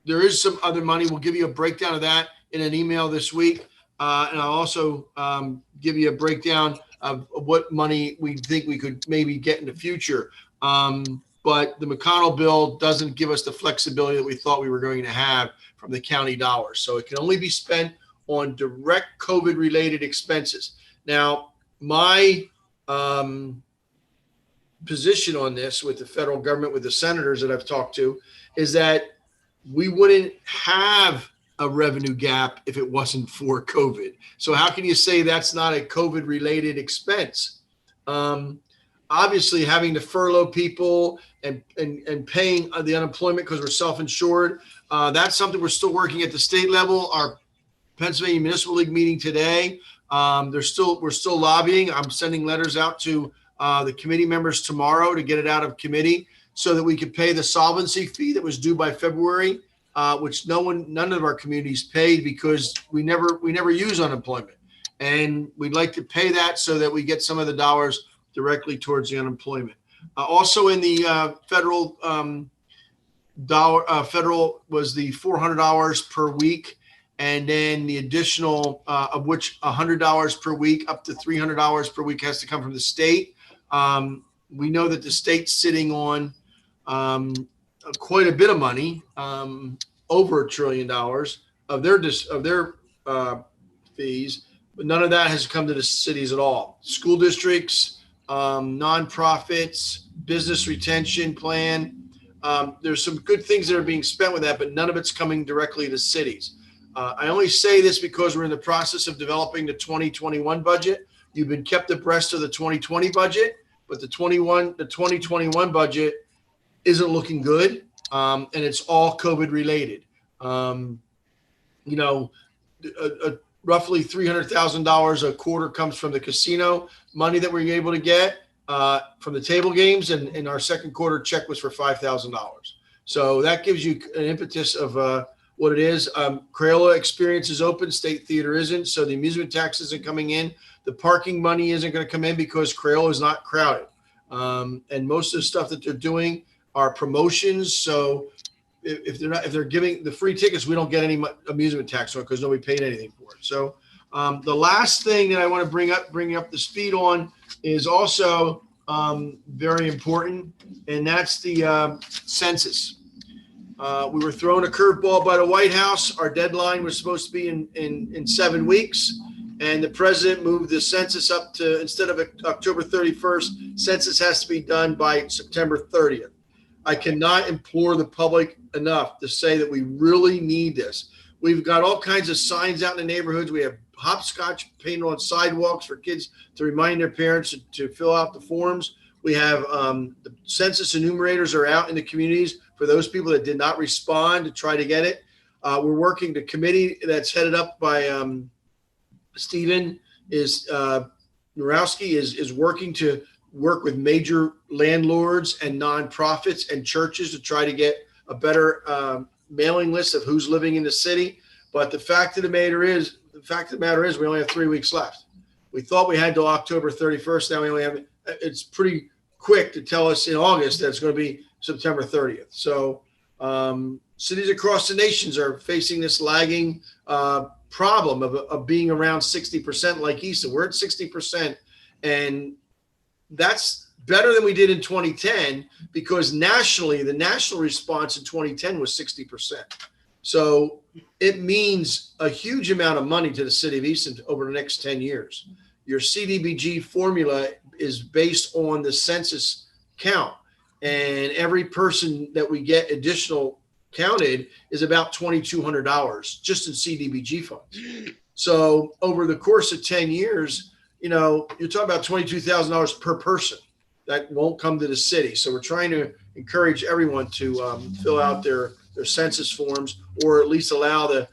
there is some other money. We'll give you a breakdown of that in an email this week. And I'll also give you a breakdown of what money we think we could maybe get in the future. But the McConnell bill doesn't give us the flexibility that we thought we were going to have from the county dollars. So it can only be spent on direct COVID-related expenses. Now, my position on this with the federal government, with the senators that I've talked to, is that we wouldn't have a revenue gap if it wasn't for COVID. So how can you say that's not a COVID-related expense? Obviously, having to furlough people and paying the unemployment because we're self-insured, that's something we're still working at the state level. Our Pennsylvania Municipal League meeting today, we're still lobbying. I'm sending letters out to the committee members tomorrow to get it out of committee so that we could pay the solvency fee that was due by February, which none of our communities paid because we never use unemployment. And we'd like to pay that so that we get some of the dollars directly towards the unemployment. Also in the federal federal was the $400 per week. And then the additional of which $100 per week up to $300 per week has to come from the state. We know that the state's sitting on quite a bit of money, over $1 trillion of their fees, but none of that has come to the cities at all. School districts, nonprofits, business retention plan. There's some good things that are being spent with that, but none of it's coming directly to cities. I only say this because we're in the process of developing the 2021 budget. You've been kept abreast of the 2020 budget, but the 2021 budget isn't looking good, and it's all COVID related. Roughly $300,000 a quarter comes from the casino money that we're able to get from the table games, and our second quarter check was for $5,000. So that gives you an impetus of what it is. Crayola Experience is open, State Theater isn't, so the amusement tax isn't coming in. The parking money isn't going to come in because Crayola is not crowded. And most of the stuff that they're doing are promotions. So if they're giving the free tickets, we don't get any amusement tax on it because nobody paid anything for it. So the last thing that I want to bring up the speed on is also very important, and that's the census. We were thrown a curveball by the White House. Our deadline was supposed to be in 7 weeks, and the president moved the census up to, instead of October 31st, census has to be done by September 30th. I cannot implore the public enough to say that we really need this. We've got all kinds of signs out in the neighborhoods. We have hopscotch painted on sidewalks for kids to remind their parents to fill out the forms. We have the census enumerators are out in the communities for those people that did not respond to try to get it. We're working, the committee that's headed up by Stephen Nurowski is working to work with major landlords and nonprofits and churches to try to get a better mailing list of who's living in the city. But the fact of the matter is we only have 3 weeks left. We thought we had till October 31st. Now we only have, it's pretty quick to tell us in August that it's going to be September 30th. So cities across the nations are facing this lagging problem of being around 60% like Easton. We're at 60%, and that's better than we did in 2010 because nationally, the national response in 2010 was 60%. So it means a huge amount of money to the city of Easton over the next 10 years. Your CDBG formula is based on the census count, and every person that we get additional counted is about $2,200 just in CDBG funds. So over the course of 10 years, you're talking about $22,000 per person that won't come to the city. So we're trying to encourage everyone to fill out their census forms, or at least allow the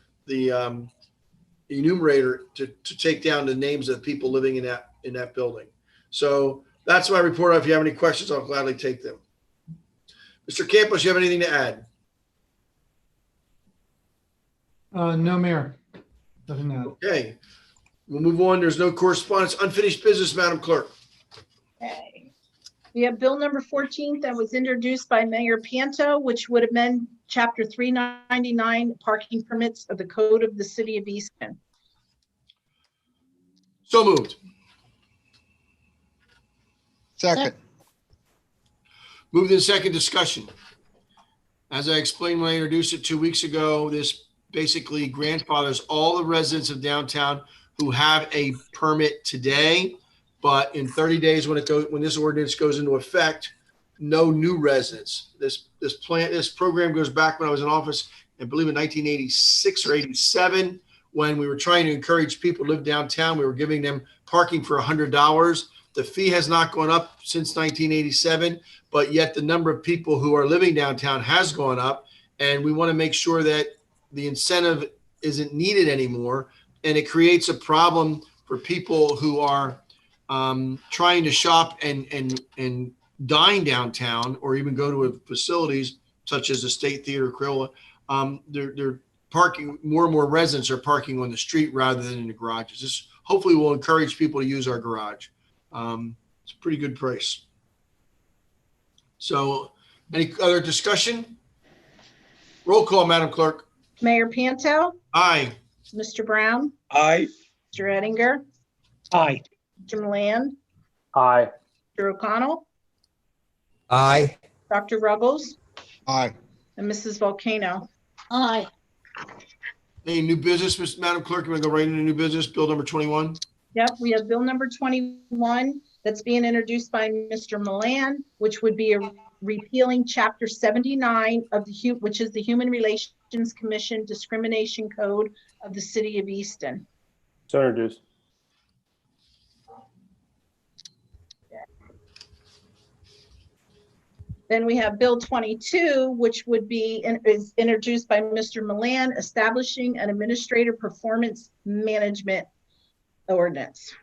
enumerator to take down the names of the people living in that building. So that's my report. If you have any questions, I'll gladly take them. Mr. Campos, you have anything to add? No, Mayor. Nothing to add. Okay. We'll move on. There's no correspondence. Unfinished business, Madam Clerk. Okay. We have bill number 14 that was introduced by Mayor Panto, which would amend Chapter 399, parking permits of the Code of the City of Easton. So moved. Second. Moved in second, discussion. As I explained when I introduced it 2 weeks ago, this basically grandfathers all the residents of downtown who have a permit today, but in 30 days when this ordinance goes into effect, no new residents. This program goes back when I was in office, I believe in 1986 or 87, when we were trying to encourage people to live downtown. We were giving them parking for $100. The fee has not gone up since 1987, but yet the number of people who are living downtown has gone up. And we want to make sure that the incentive isn't needed anymore. And it creates a problem for people who are trying to shop and dine downtown, or even go to facilities such as the State Theater, Crayola. They're parking, more and more residents are parking on the street rather than in the garages. This hopefully will encourage people to use our garage. It's a pretty good price. So any other discussion? Roll call, Madam Clerk. Mayor Panto, Aye. Mr. Brown, Aye. Mr. Ettinger, Aye. Mr. Milan, Aye. Mr. O'Connell, Aye. Dr. Ruggles, Aye. and Mrs. Volcano. Aye. Any new business, Madam Clerk? You want to go right into new business, bill number 21? Yep, we have bill number 21 that's being introduced by Mr. Milan, which would be repealing chapter 79 of which is the Human Relations Commission Discrimination Code of the City of Easton. So introduced. Then we have bill 22, which would be is introduced by Mr. Milan, establishing an administrator performance management ordinance.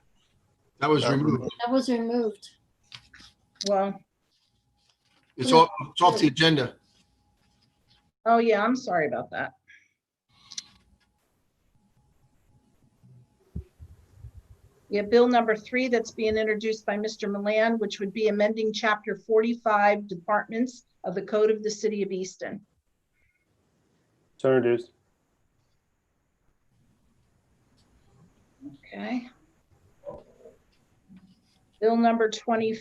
That was removed. That was removed. Well, It's off the agenda. oh yeah, I'm sorry about that. We have bill number 3 that's being introduced by Mr. Milan, which would be amending chapter 45 departments of the Code of the City of Easton. So introduced. Okay. Bill number 20,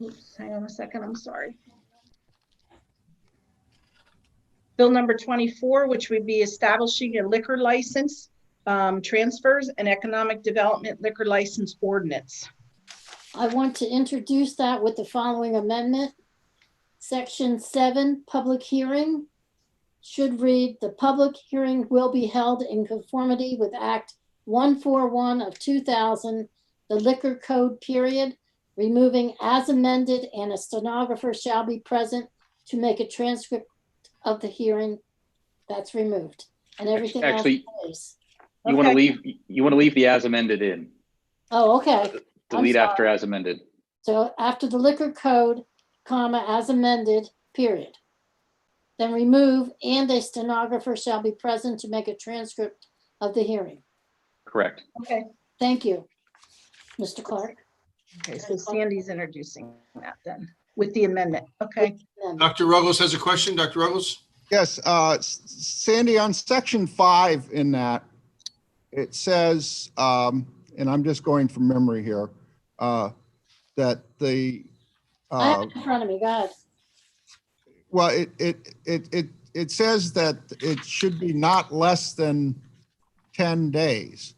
oops, hang on a second, I'm sorry. Bill number 24, which would be establishing a liquor license, transfers and economic development liquor license ordinance. I want to introduce that with the following amendment. Section 7, public hearing should read, the public hearing will be held in conformity with Act 141 of 2000, the liquor code period, removing as amended, and a stenographer shall be present to make a transcript of the hearing. That's removed, and everything else Actually, stays. you want to Okay. leave the as amended in. Oh, okay. Delete sorry. after as amended. So after the liquor code, comma, as amended, period. Then remove, and a stenographer shall be present to make a transcript of the hearing. Correct. Okay. Thank you, Mr. Clark. Okay, so Sandy's introducing that then with the amendment. Okay. Dr. Ruggles has a question. Dr. Ruggles? Yes, Sandy, on section 5 in that, it says, and I'm just going from memory here, that the, I have it in front of me, go ahead. well, it says that it should be not less than 10 days,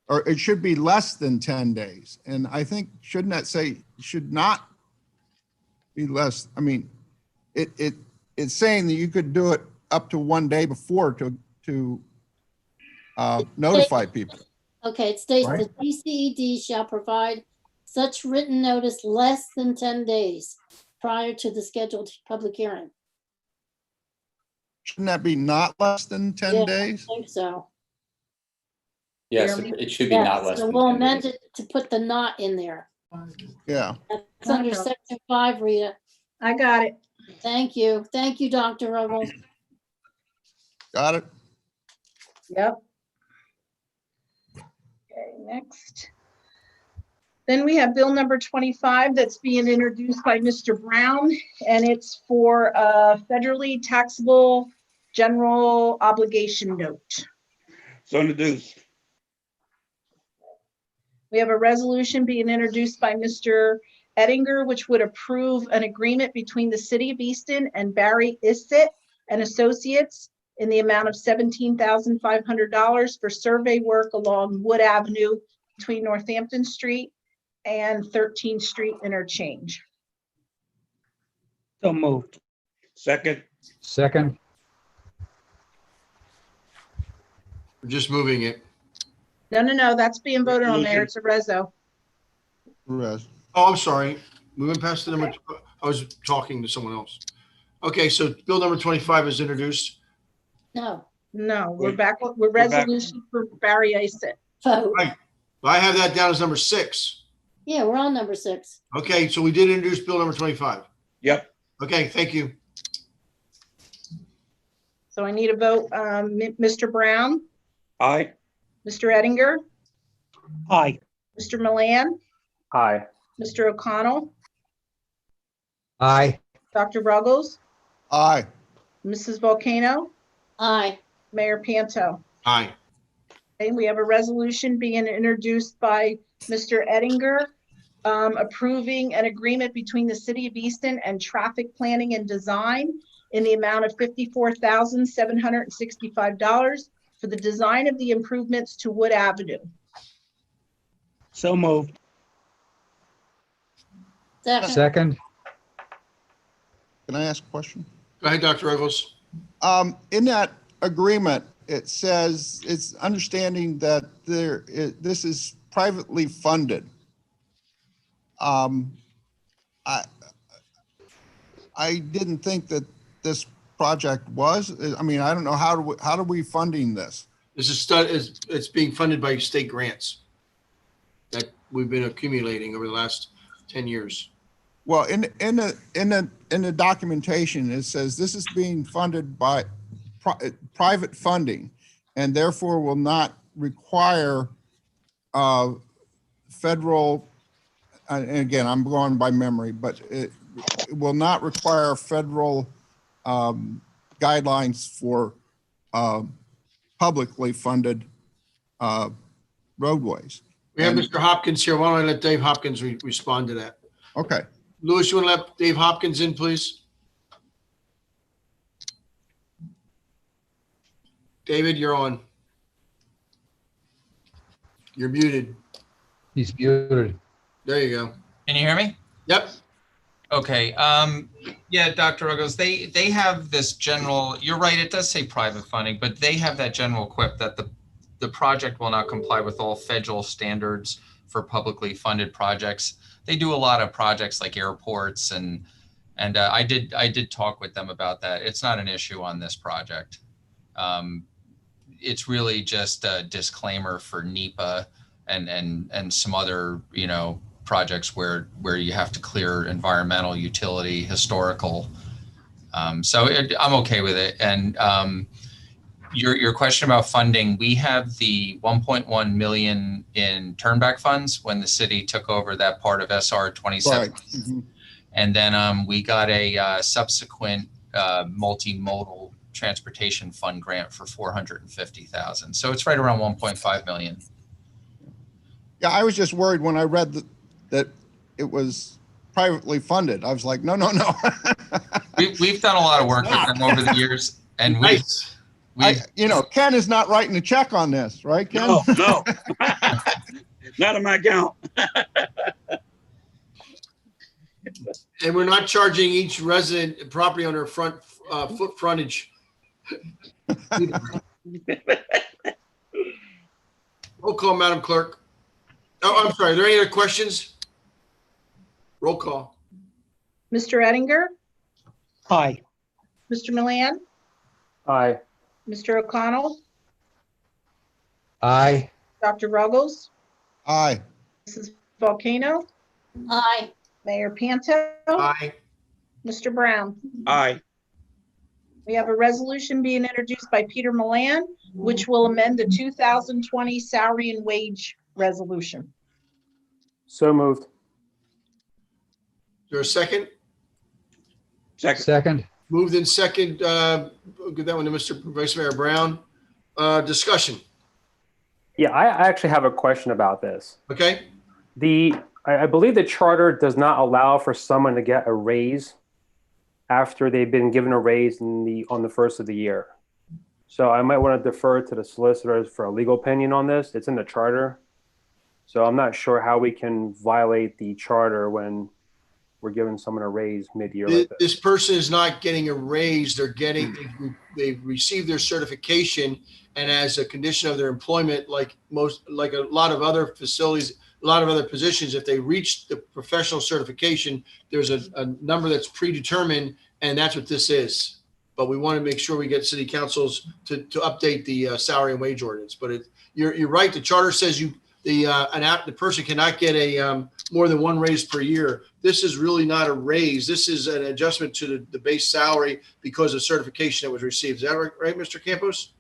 or it should be less than 10 days. And I think, shouldn't that say, should not be less? I mean, it's saying that you could do it up to 1 day before to notify people. Okay, it states the Right. DCED shall provide such written notice less than 10 days prior to the scheduled public hearing. Shouldn't that be not less than 10 Yeah. days? I think so. Yes, Jeremy? it should be Yeah, not less so than we'll 10 amend days. it to put the not in there. Yeah. That's under Okay. section 5, Rita. I got it. Thank you. Thank you, Dr. Ruggles. Got it? Yep. Okay, next. Then we have bill number 25 that's being introduced by Mr. Brown, and it's for federally taxable general obligation note. So introduced. We have a resolution being introduced by Mr. Ettinger, which would approve an agreement between the City of Easton and Barry Issit and Associates in the amount of $17,500 for survey work along Wood Avenue between Northampton Street and 13th Street interchange. So moved. Second. Second. We're just moving it. No, that's being voted on, Mayor. It's a reso. Perez. Oh, I'm sorry. Moving past the number, I was talking to someone else. Okay, so bill number 25 is introduced. No, No, we're Wait. back. We're back. resolution for Barry Issit. vote. I have that down as number 6. Yeah, we're on number 6. Okay, so we did introduce bill number 25. Yep. Okay, thank you. So I need a vote. Mr. Brown, Aye. Mr. Ettinger, Aye. Mr. Milan, Aye. Mr. O'Connell, Aye. Dr. Ruggles, Aye. Mrs. Volcano, Aye. Mayor Panto. Aye. Okay, we have a resolution being introduced by Mr. Ettinger, approving an agreement between the City of Easton and Traffic Planning and Design in the amount of $54,765 for the design of the improvements to Wood Avenue. So moved. Second. Second. Can I ask a question? Go ahead, Dr. Ruggles. In that agreement, it says it's understanding that this is privately funded. I didn't think that this project was. I mean, I don't know how do we funding this? This is it's being funded by state grants that we've been accumulating over the last 10 years. Well, in the documentation, it says this is being funded by private funding, and therefore will not require federal. And again, I'm going by memory, but it will not require federal guidelines for publicly funded roadways. We have Mr. Hopkins here. Why don't I let Dave Hopkins respond to that? Okay. Louis, you want to let Dave Hopkins in, please? David, you're on. You're muted. He's muted. There you go. Can you hear me? Yep. Okay. Yeah, Dr. Ruggles, they have this general, you're right, it does say private funding, but they have that general quip that the project will not comply with all federal standards for publicly funded projects. They do a lot of projects like airports and I did talk with them about that. It's not an issue on this project. It's really just a disclaimer for NEPA and some other, projects where you have to clear environmental, utility, historical. So I'm okay with it. And your question about funding, we have the 1.1 million in turnback funds when the city took over that part of SR 27. Right. Mhm. And then we got a subsequent multimodal transportation fund grant for 450,000. So it's right around 1.5 million. Yeah, I was just worried when I read that it was privately funded. I was like, no. We've done a lot of work with them over the years, and Nice. Ken is not writing a check on this, right, Ken? No. Not on my account. And we're not charging each resident property owner foot frontage. Roll call, Madam Clerk. Oh, I'm sorry. Are there any other questions? Roll call. Mr. Ettinger, Aye. Mr. Milan, Aye. Mr. O'Connell, Aye. Dr. Ruggles, Aye. Mrs. Volcano, Aye. Mayor Panto, Aye. Mr. Brown. Aye. We have a resolution being introduced by Peter Milan, which will amend the 2020 salary and wage resolution. So moved. Is there a second? Second. Second. Moved in second, we'll give that one to Mr. Vice Mayor Brown. Discussion, Yeah, I actually have a question about this. okay? I believe the charter does not allow for someone to get a raise after they've been given a raise on the first of the year. So I might want to defer to the solicitors for a legal opinion on this. It's in the charter. So I'm not sure how we can violate the charter when we're giving someone a raise mid-year like this. This person is not getting a raise. They've received their certification, and as a condition of their employment, like a lot of other facilities, a lot of other positions, if they reach the professional certification, there's a number that's predetermined, and that's what this is. But we want to make sure we get city councils to update the salary and wage ordinance. But you're right. The charter says the person cannot get a more than one raise per year. This is really not a raise. This is an adjustment to the base salary because of certification that was received. Is that right, Mr. Campos?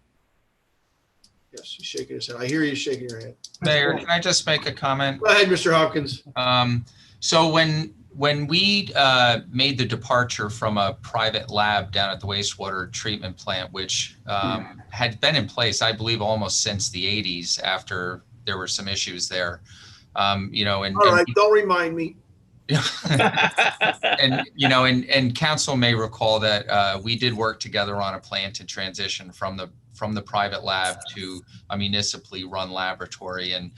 Yes, he's shaking his head. I hear you shaking your head. Mayor, can I just make a comment? Go ahead, Mr. Hopkins. So when we made the departure from a private lab down at the wastewater treatment plant, which had been in place, I believe, almost since the 80s after there were some issues there, All right, don't remind me. and council may recall that we did work together on a plan to transition from the private lab to a municipally run laboratory. And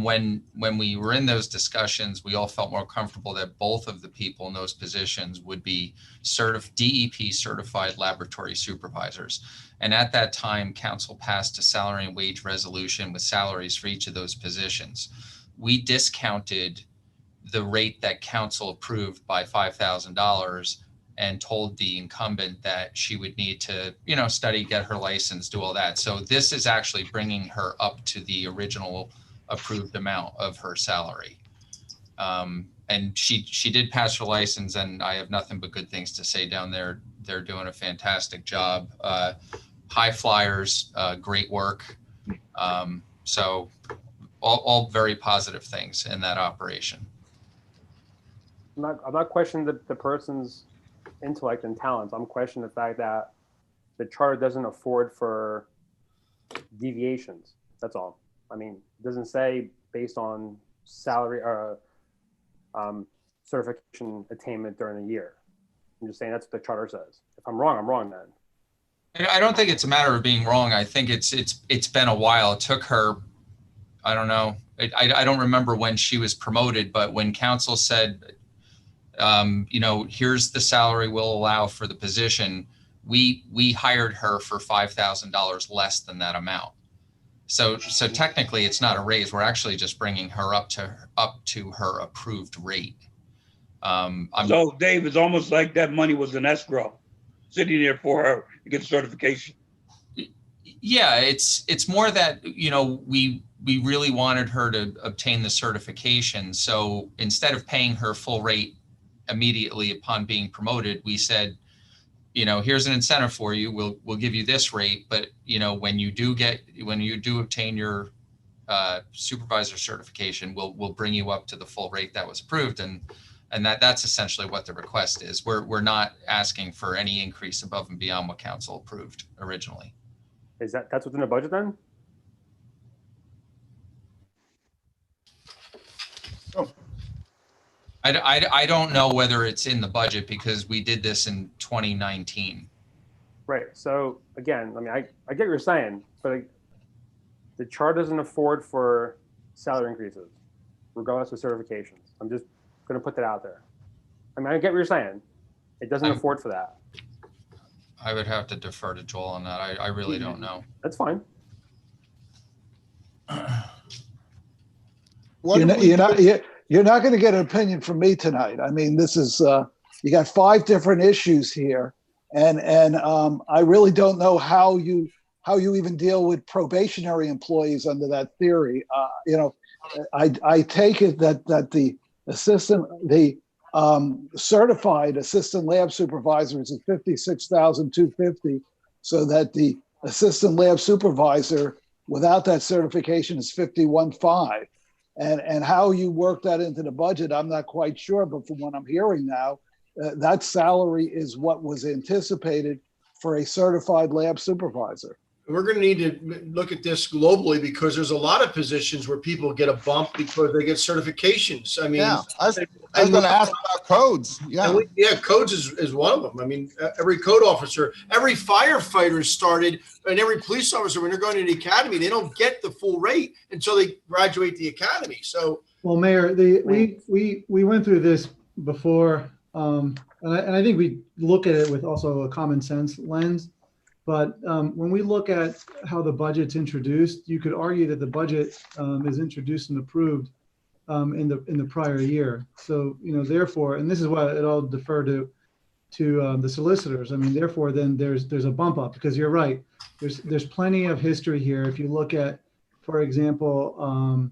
when we were in those discussions, we all felt more comfortable that both of the people in those positions would be DEP certified laboratory supervisors. And at that time, council passed a salary and wage resolution with salaries for each of those positions. We discounted the rate that council approved by $5,000 and told the incumbent that she would need to, study, get her license, do all that. So this is actually bringing her up to the original approved amount of her salary. And she did pass her license, and I have nothing but good things to say down there. They're doing a fantastic job. High flyers, great work. So all very positive things in that operation. I'm not questioning the person's intellect and talents. I'm questioning the fact that the charter doesn't afford for deviations. That's all. I mean, it doesn't say based on salary or certification attainment during the year. I'm just saying that's what the charter says. If I'm wrong, I'm wrong then. I don't think it's a matter of being wrong. I think it's been a while. It took her, I don't know. I don't remember when she was promoted, but when council said, here's the salary we'll allow for the position, we hired her for $5,000 less than that amount. So technically it's not a raise. We're actually just bringing her up to her approved rate. So Dave, it's almost like that money was an escrow sitting there for her to get certification. Yeah, it's more that, we really wanted her to obtain the certification. So instead of paying her full rate immediately upon being promoted, we said, here's an incentive for you. We'll give you this rate, but when you do obtain your supervisor certification, we'll bring you up to the full rate that was approved, and that's essentially what the request is. We're not asking for any increase above and beyond what council approved originally. That's within the budget then? I don't know whether it's in the budget because we did this in 2019. Right. So again, I mean, I get what you're saying, but the chart doesn't afford for salary increases, regardless of certifications. I'm just going to put that out there. I mean, I get what you're saying. It doesn't afford for that. I would have to defer to Joel on that. I really don't know. That's fine. You're not going to get an opinion from me tonight. I mean, this is you got 5 different issues here, and I really don't know how you even deal with probationary employees under that theory. I take it that the certified assistant lab supervisors is $56,250, so that the assistant lab supervisor without that certification is $51,500. And how you work that into the budget, I'm not quite sure, but from what I'm hearing now, that salary is what was anticipated for a certified lab supervisor. We're going to need to look at this globally because there's a lot of positions where people get a bump because they get certifications. I mean, Yeah, I was going to ask about codes. Yeah. Codes is one of them. I mean, every code officer, every firefighter started, and every police officer, when they're going to the academy, they don't get the full rate until they graduate the academy. So, Well, Mayor, we went through this before, and I think we look at it with also a common sense lens. But when we look at how the budget's introduced, you could argue that the budget is introduced and approved in the prior year. So, therefore, and this is why it all defer to the solicitors. I mean, therefore, then there's a bump up because you're right. There's plenty of history here. If you look at, for example,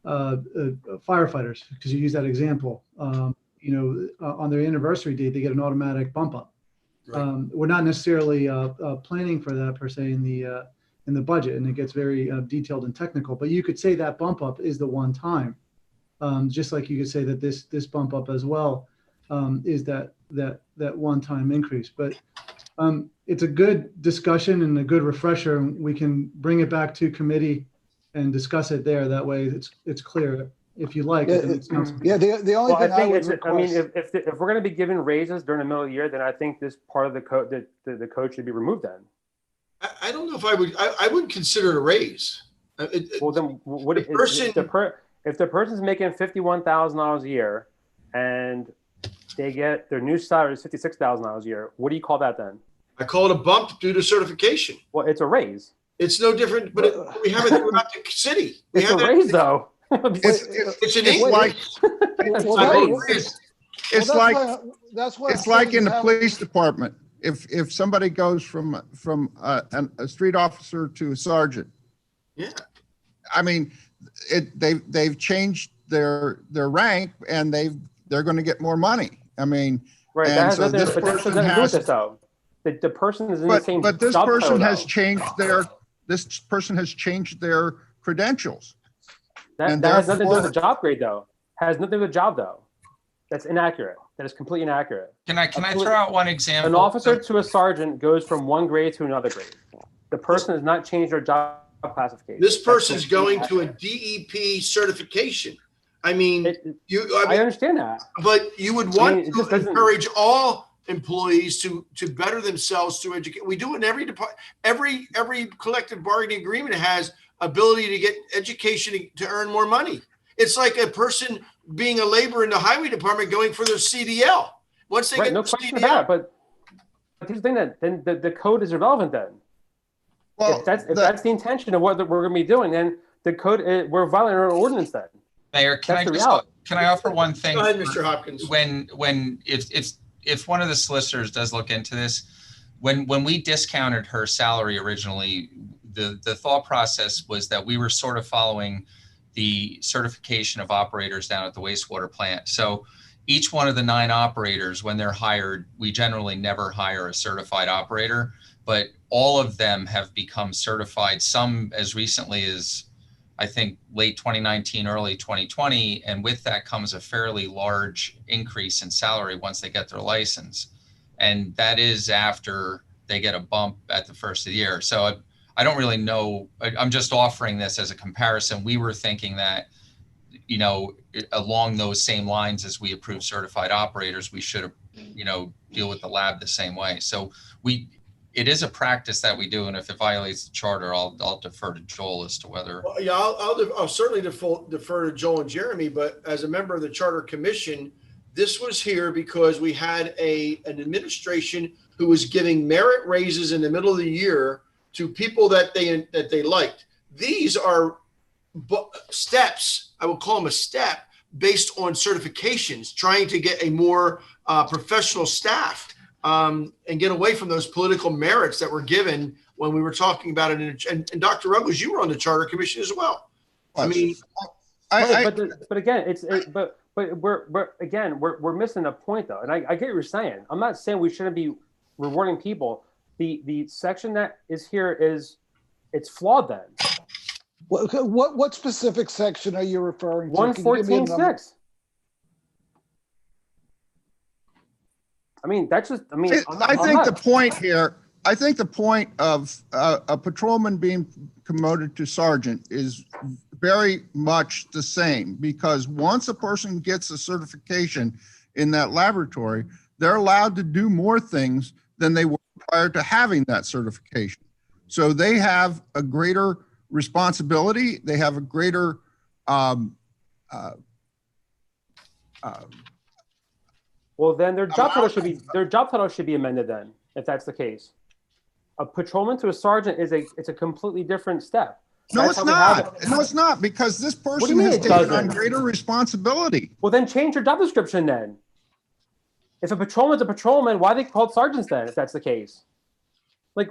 firefighters, because you use that example, on their anniversary date, they get an automatic bump up. Right. We're not necessarily planning for that per se in the budget, and it gets very detailed and technical. But you could say that bump up is the one time, just like you could say that this bump up as well is that one time increase. But it's a good discussion and a good refresher. And we can bring it back to committee and discuss it there. That way, it's clear. If you like, Yeah, the only thing I would request. I mean, if we're going to be giving raises during the middle of the year, then I think this part of the code, the code should be removed. Then I don't know if I wouldn't consider it a raise. Well, then what the person, if the person's making $51,000 a year and they get their new salary is $56,000 a year, what do you call that then? I call it a bump due to certification. Well, it's a raise. It's no different, but we have it throughout the city. It's a raise, though. It's an increase. It's like in the police department. If somebody goes from a street officer to a sergeant, yeah, I mean, they've changed their rank and they're going to get more money. I mean, right? And that has so nothing, this but that person doesn't do with has, this, though. The person is in the same. But this job person title, has though. changed this person has changed their credentials. That has nothing to do with the job grade, though. Has nothing to do with the job, though. That's inaccurate. That is completely inaccurate. Can I throw out one example? An officer to a sergeant goes from one grade to another grade. The person has not changed their job classification. This person's going to a DEP certification. I mean, I understand that. But you would want to encourage all employees to better themselves through education. We do it in every department. Every collective bargaining agreement has ability to get education to earn more money. It's like a person being a laborer in the highway department going for their CDL. Once they get no their question CDL, about it, but here's the thing then the code is irrelevant then. Well, if that's the intention of what we're going to be doing, then the code we're violating our ordinance then. Mayor, can I offer one thing? Go ahead, Mr. Hopkins. If one of the solicitors does look into this, when we discounted her salary originally, the thought process was that we were sort of following the certification of operators down at the wastewater plant. So each one of the 9 operators, when they're hired, we generally never hire a certified operator, but all of them have become certified, some as recently as I think late 2019, early 2020. And with that comes a fairly large increase in salary once they get their license. And that is after they get a bump at the first of the year. So I don't really know. I'm just offering this as a comparison. We were thinking that, along those same lines as we approve certified operators, we should, deal with the lab the same way. So it is a practice that we do. And if it violates the charter, I'll defer to Joel as to whether. Well, yeah, I'll certainly defer to Joel and Jeremy, but as a member of the Charter Commission, this was here because we had an administration who was giving merit raises in the middle of the year to people that they liked. These are steps, I would call them a step, based on certifications, trying to get a more professional staff and get away from those political merits that were given when we were talking about it. And Dr. Ruggles, you were on the Charter Commission as well. I mean, but again, we're missing a point though. And I get what you're saying. I'm not saying we shouldn't be rewarding people. The section that is here it's flawed then. What specific section are you referring to? 114.6. I mean, that's just, I mean, I think the point here, I think the point of a patrolman being promoted to sergeant is very much the same, because once a person gets a certification in that laboratory, they're allowed to do more things than they were prior to having that certification. So they have a greater responsibility. They have a greater well, then their job title should be amended then, if that's the case. A patrolman to a sergeant it's a completely different step. No, That's it's how we have not. it. No, it's not, because this do you person mean has it taken on doesn't? greater responsibility. Well, then change your job description then. If a patrolman's a patrolman, why are they called sergeants then, if that's the case? Like,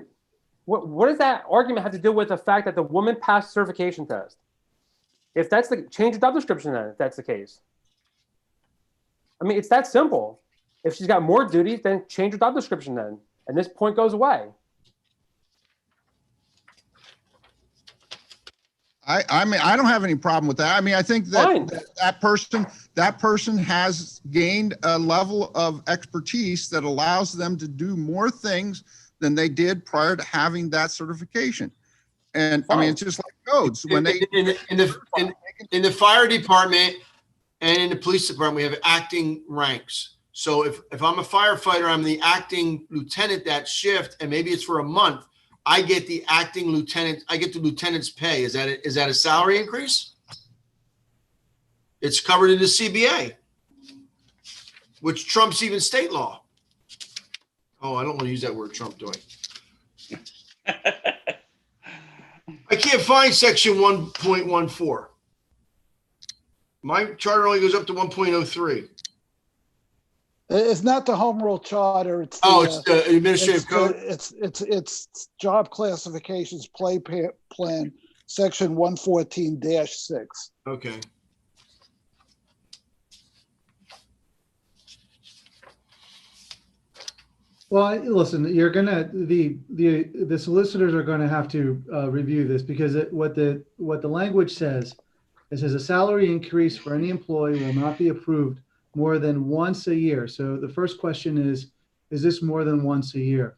what does that argument have to do with the fact that the woman passed certification test? If that's the, change your job description then, if that's the case. I mean, it's that simple. If she's got more duties, then change your job description then, and this point goes away. I mean, I don't have any problem with that. I mean, I think Fine. that person has gained a level of expertise that allows them to do more things than they did prior to having that certification. And I mean, it's just like codes. When they in the fire department and in the police department, we have acting ranks. So if I'm a firefighter, I'm the acting lieutenant that shift, and maybe it's for a month, I get the acting lieutenant, I get the lieutenant's pay. Is that a salary increase? It's covered in the CBA, which trumps even state law. Oh, I don't want to use that word Trump, do I? I can't find section 1.14. My charter only goes up to 1.03. It's not the home rule charter. It's It's the administrative code. It's job classifications plan, section 114-6. Okay. Well, listen, you're gonna, the solicitors are gonna have to review this, because what the language says, it says a salary increase for any employee will not be approved more than once a year. So the first question is this more than once a year?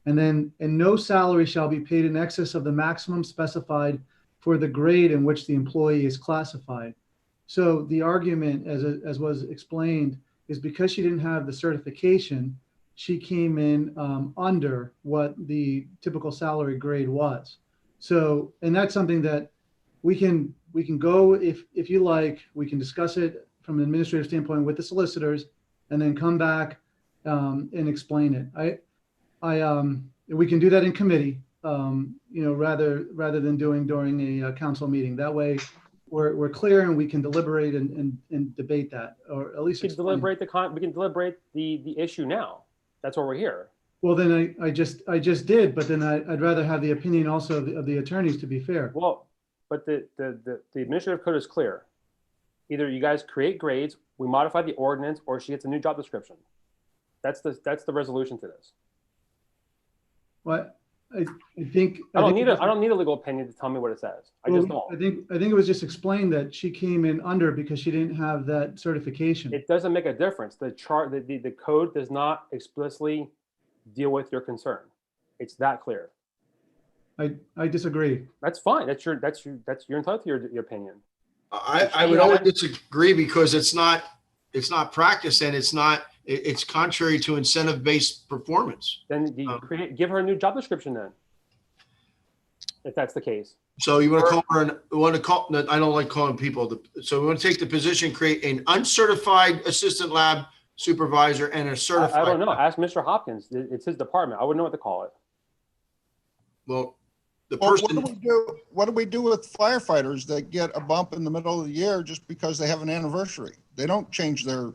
And then, and no salary shall be paid in excess of the maximum specified for the grade in which the employee is classified. So the argument, as was explained, is because she didn't have the certification, she came in under what the typical salary grade was. So, and that's something that we can go, if you like, we can discuss it from an administrative standpoint with the solicitors, and then come back and explain it. We can do that in committee, rather than doing during a council meeting. That way, we're clear and we can deliberate and debate that, or at least we can deliberate the issue now. That's why we're here. Well, then I just did, but then I'd rather have the opinion also of the attorneys, to be fair. Well, but the administrative code is clear. Either you guys create grades, we modify the ordinance, or she gets a new job description. That's the resolution to this. Well, I think I don't need a legal opinion to tell me what it says. I just don't. I think it was just explained that she came in under because she didn't have that certification. It doesn't make a difference. The code does not explicitly deal with your concern. It's that clear. I disagree. That's fine. You're entitled to your opinion. I would always disagree, because it's not practice, and it's contrary to incentive-based performance. Then give her a new job description then, if that's the case. So you want to call her I don't like calling people. So we want to take the position, create an uncertified assistant lab supervisor and a certified. I don't know. Ask Mr. Hopkins. It's his department. I wouldn't know what to call it. Well, the person. What do we do with firefighters that get a bump in the middle of the year just because they have an anniversary? They don't change their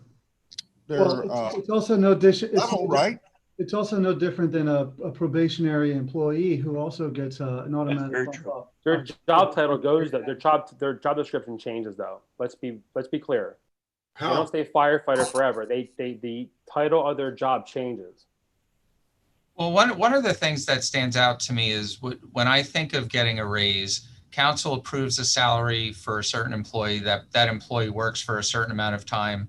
it's also no level, right? It's also no different than a probationary employee who also gets an automatic bump up. Their job title goes, their job description changes though. Let's be clear. They don't stay firefighter forever. The title of their job changes. Well, one of the things that stands out to me is when I think of getting a raise, council approves a salary for a certain employee, that employee works for a certain amount of time.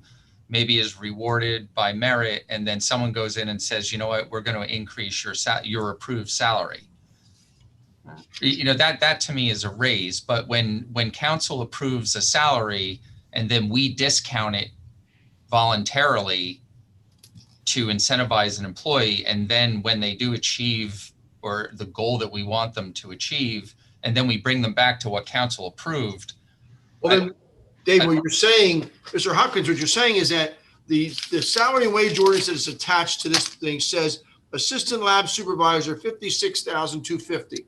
maybe is rewarded by merit, and then someone goes in and says, you know what, we're going to increase your approved salary. You know, that to me is a raise. But when council approves a salary and then we discount it voluntarily to incentivize an employee, and then when they do achieve or the goal that we want them to achieve, and then we bring them back to what council approved. Well, then, Dave, what you're saying, Mr. Hopkins, what you're saying is that the salary and wage ordinance that is attached to this thing says assistant lab supervisor, $56,250.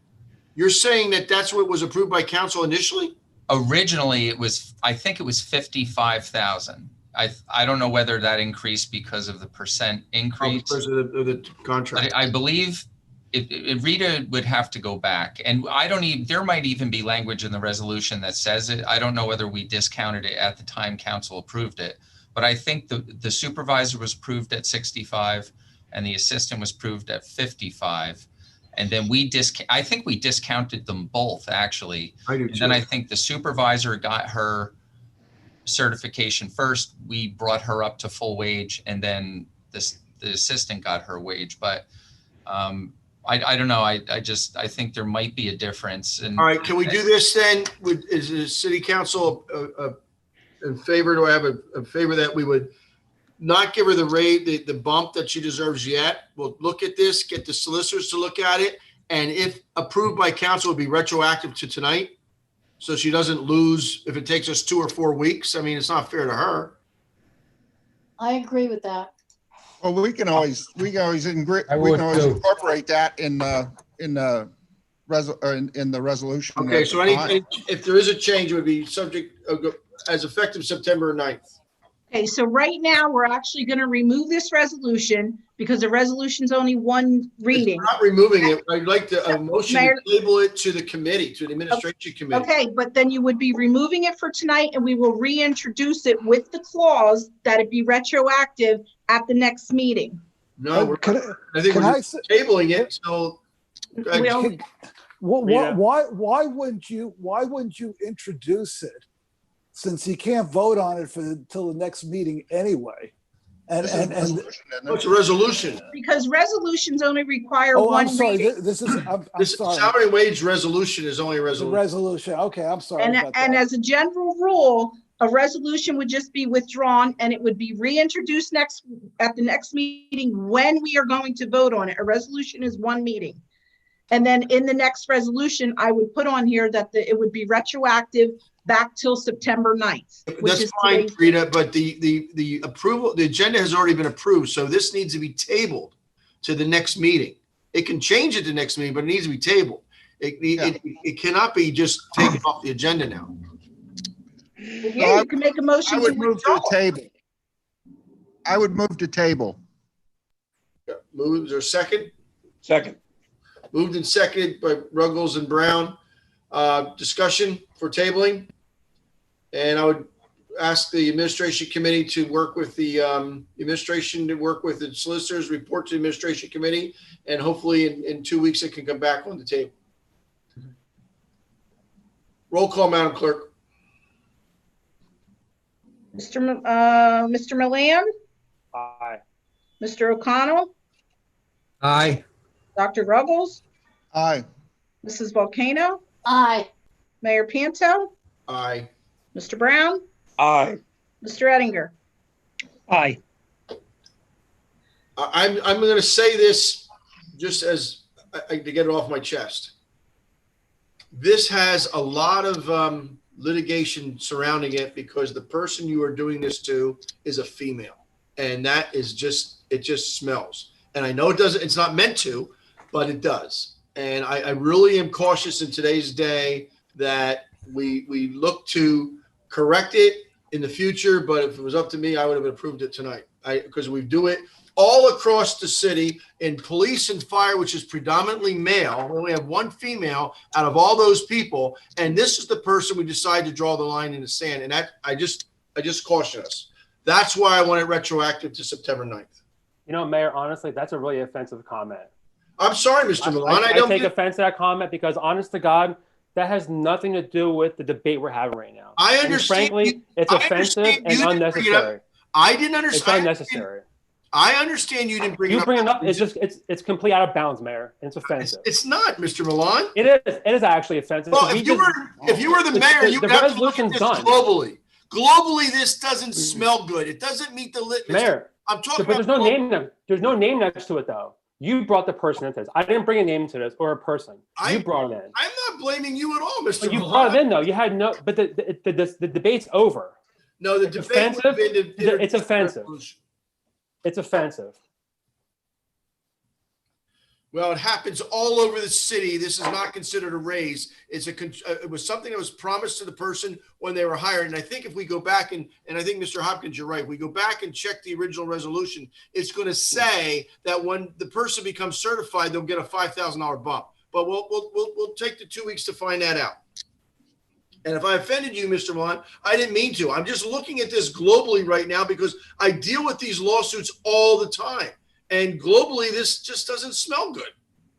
You're saying that that's what was approved by council initially? Originally, I think it was 55,000. I don't know whether that increased because of the percent increase. Because of the contract. I believe Rita would have to go back, and there might even be language in the resolution that says it. I don't know whether we discounted it at the time council approved it, but I think the supervisor was approved at 65 and the assistant was approved at 55. And then I think we discounted them both, actually. I do too. And then I think the supervisor got her certification first. We brought her up to full wage, and then the assistant got her wage. But I don't know. I think there might be a difference. And all right, can we do this then? Is the city council in favor? Do I have a favor that we would not give her the rate, the bump that she deserves yet? We'll look at this, get the solicitors to look at it, and if approved by council, it'll be retroactive to tonight. So she doesn't lose if it takes us 2 or 4 weeks. I mean, it's not fair to her. I agree with that. Well, we can always incorporate that in the resolution. Okay, so if there is a change, it would be subject as effective September 9th. Okay, so right now, we're actually going to remove this resolution because the resolution's only one reading. Not removing it. I'd like to motion to table it to the committee, to the administration committee. Okay, but then you would be removing it for tonight, and we will reintroduce it with the clause that it be retroactive at the next meeting. No, I think we're just tabling it. So why wouldn't you introduce it, since you can't vote on it until the next meeting anyway? It's a resolution. Because resolutions only require Oh, one I'm sorry. reading. This is I'm This sorry. salary and wage resolution is only a It's a resolution. resolution. Okay, I'm sorry And about and that. as a general rule, a resolution would just be withdrawn and it would be reintroduced at the next meeting when we are going to vote on it. A resolution is one meeting. And then in the next resolution, I would put on here that it would be retroactive back till September 9th. That's fine, Rita, but the approval, the agenda has already been approved, so this needs to be tabled to the next meeting. It can change at the next meeting, but it needs to be tabled. It cannot be just taken off the agenda now. Yeah, you can make a motion I would to move to withdraw. a table. I would move to table. Moves or second? Second. Moved and seconded by Ruggles and Brown. Discussion for tabling. And I would ask the administration committee to work with the administration, to work with the solicitors, report to the administration committee, and hopefully in 2 weeks it can come back on the table. Roll call, Madam Clerk. Mr. Milan, Aye. Mr. O'Connell, Aye. Dr. Ruggles, Aye. Mrs. Volcano, Aye. Mayor Panto, Aye. Mr. Brown, Aye. Mr. Ettinger. Aye. I'm going to say this just as to get it off my chest. This has a lot of litigation surrounding it because the person you are doing this to is a female, and that is it just smells. And I know it's not meant to, but it does. And I really am cautious in today's day that we look to correct it in the future. But if it was up to me, I would have approved it tonight. Because we do it all across the city in police and fire, which is predominantly male. We only have one female out of all those people. And this is the person we decide to draw the line in the sand. And that I just caution us. That's why I want it retroactive to September 9th. You know, Mayor, honestly, that's a really offensive comment. I'm sorry, Mr. Milan. I take offense to that comment because, honest to God, that has nothing to do with the debate we're having right now. I And understand. frankly, it's offensive and unnecessary. I didn't It's understand. unnecessary. I understand you didn't bring it You up. bring it up, it's completely out of bounds, Mayor, and it's offensive. It's not, Mr. Milan. It is actually offensive. Well, We if you just- were the mayor, you the would have to look at resolution's this done. globally. Globally, this doesn't smell good. It doesn't meet the litmus. Mayor, I'm talking but there's no about name. There's no name next to it, though. You brought the person into this. I didn't bring a name into this or a person. You brought it in. I'm not blaming you at all, Mr. But you Milan. brought it in, though. You had no. But the debate's over. No, the It's debate would have been to It's offensive. It's offensive. Well, it happens all over the city. This is not considered a raise. It was something that was promised to the person when they were hired. And I think if we go back and I think Mr. Hopkins, you're right. We go back and check the original resolution. It's going to say that when the person becomes certified, they'll get a $5,000 bump. But we'll take the 2 weeks to find that out. And if I offended you, Mr. Milan, I didn't mean to. I'm just looking at this globally right now because I deal with these lawsuits all the time. And globally, this just doesn't smell good.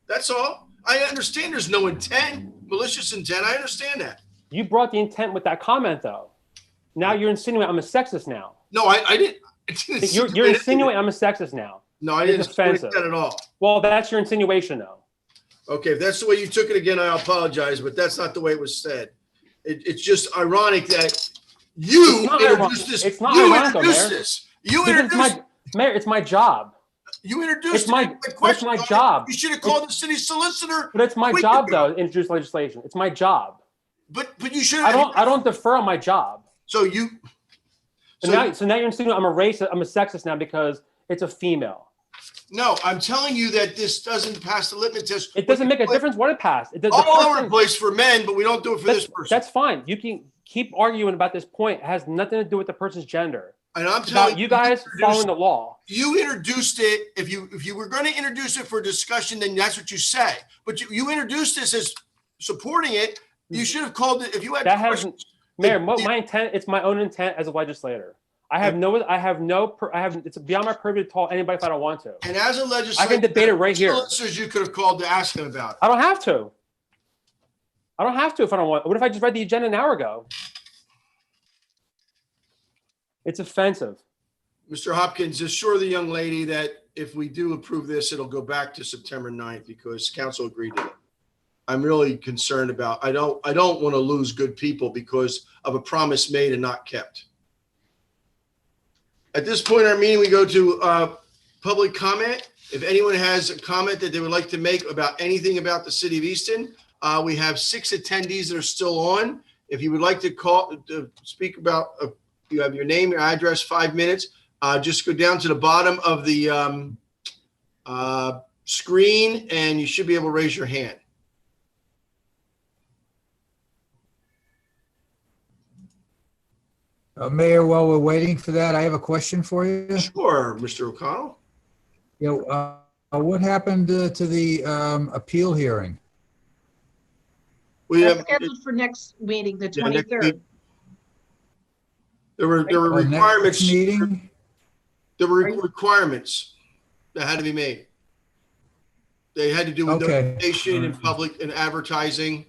That's all. I understand there's no intent, malicious intent. I understand that. You brought the intent with that comment, though. Now you're insinuating I'm a sexist now. No, I didn't. You're insinuating I'm a sexist now. No, I It's didn't insinuate offensive. that at all. Well, that's your insinuation, though. Okay, if that's the way you took it again, I apologize, but that's not the way it was said. It's just ironic that you It's not introduced ironic. this. It's not You ironic, though, introduced Mayor. this. You Because introduced. Mayor, it's my job. You introduced It's my- it. it's my job. You should have called the city solicitor. But it's my week job, ago. though, to introduce legislation. It's my job. But you should have. I don't defer on my job. So you. So now you're insinuating I'm a racist. I'm a sexist now because it's a female. No, I'm telling you that this doesn't pass the litmus test. It doesn't make a difference what it passed. All over the place for men, but we don't do it for this person. That's fine. You can keep arguing about this point. It has nothing to do with the person's gender. And I'm It's telling about you guys following the law. You introduced it. If you were going to introduce it for discussion, then that's what you say. But you introduced this as supporting it. You should have called it if you had That questions. hasn't, Mayor. My intent. It's my own intent as a legislator. It's beyond my purview to tell anybody if I don't want to. And as a legislator, I can debate it right here. solicitors you could have called to ask him about it. I don't have to. I don't have to if I don't want. What if I just read the agenda an hour ago? It's offensive. Mr. Hopkins, assure the young lady that if we do approve this, it'll go back to September 9th because council agreed to it. I'm really concerned about, I don't want to lose good people because of a promise made and not kept. At this point in our meeting, we go to public comment. If anyone has a comment that they would like to make about anything about the city of Easton, we have 6 attendees that are still on. If you would like to speak about, you have your name, your address, 5 minutes. Just go down to the bottom of the screen and you should be able to raise your hand. Mayor, while we're waiting for that, I have a question for you. Sure, Mr. O'Connell. What happened to the appeal hearing? We That's have, scheduled for next meeting, the yeah, next 23rd. week. There were Our next requirements. meeting? There were requirements that had to be made. They had to do with Okay. notification and public and advertising.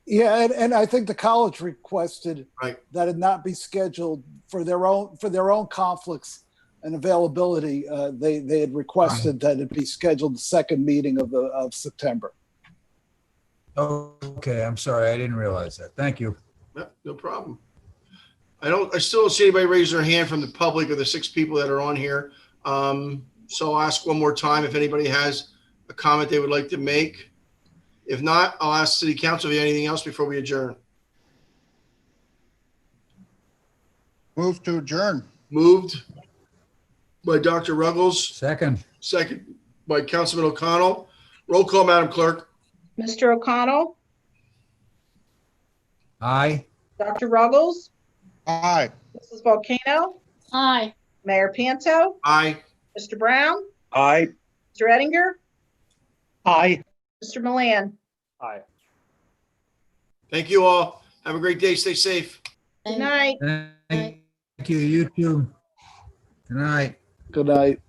Yeah, and I think the college requested Right. that it not be scheduled for their own conflicts and availability. They had requested that it be scheduled the second meeting of September. Okay, I'm sorry, I didn't realize that. Thank you. No problem. I still don't see anybody raise their hand from the public or the 6 people that are on here. So I'll ask one more time if anybody has a comment they would like to make. If not, I'll ask City Council if you have anything else before we adjourn. Move to adjourn. Moved by Dr. Ruggles, Second. second by Councilman O'Connell. Roll call, Madam Clerk. Mr. O'Connell, Aye. Dr. Ruggles, Aye. Mrs. Volcano, Aye. Mayor Panto, Aye. Mr. Brown, Aye. Mr. Ettinger, Aye. Mr. Milan. Aye. Thank you all. Have a great day. Stay safe. Good night. Thank you, you too. Good night. Good night.